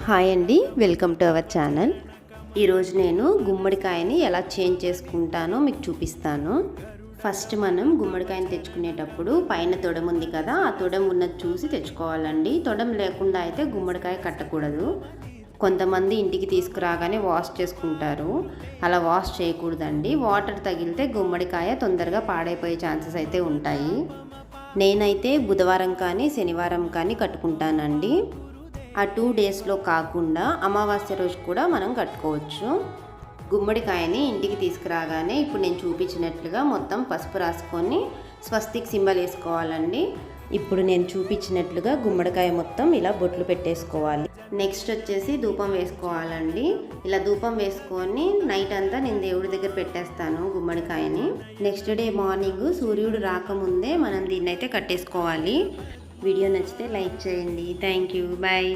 Hi అండి, welcome to our channel. ఈరోజు నేను గుమ్మడికాయని ఎలా చేంజ్ చేసుకుంటానో మీకు చూపిస్తాను. ఫస్ట్ మనం గుమ్మడికాయని తెచ్చుకునేటప్పుడు పైన తొడమ ఉంది కదా, ఆ తొడమ ఉన్నది చూసి తెచ్చుకోవాలండి. తొడమ లేకుండా అయితే గుమ్మడికాయ కట్టకూడదు. కొంతమంది ఇంటికి తీసుకురాగానే వాష్ చేసుకుంటారు, అలా వాష్ చేయకూడదండి. వాటర్ తగిలితే గుమ్మడికాయ తొందరగా పాడైపోయే ఛాన్సెస్ అయితే ఉంటాయి. నేనైతే బుధవారం కానీ శనివారం కానీ కట్టుకుంటానండి. ఆ 2 డేస్లో కాకుండా అమావాస్య రోజు కూడా మనం కట్టుకోవచ్చు. గుమ్మడికాయని ఇంటికి తీసుకురాగానే ఇప్పుడు నేను చూపించినట్లుగా మొత్తం పసుపు రాసుకొని స్వస్తిక్ సింబల్ వేసుకోవాలండి. ఇప్పుడు నేను చూపించినట్లుగా గుమ్మడికాయ మొత్తం ఇలా బొట్లు పెట్టేసుకోవాలి. నెక్స్ట్ వచ్చేసి ధూపం వేసుకోవాలండి. ఇలా ధూపం వేసుకొని నైట్ అంతా నేను దేవుడి దగ్గర పెట్టేస్తాను గుమ్మడికాయని. నెక్స్ట్ డే మార్నింగ్ సూర్యుడు రాకముందే మనం దీన్ని అయితే కట్టేసుకోవాలి. వీడియో నచ్చితే లైక్ చేయండి. Thank you. బాయ్.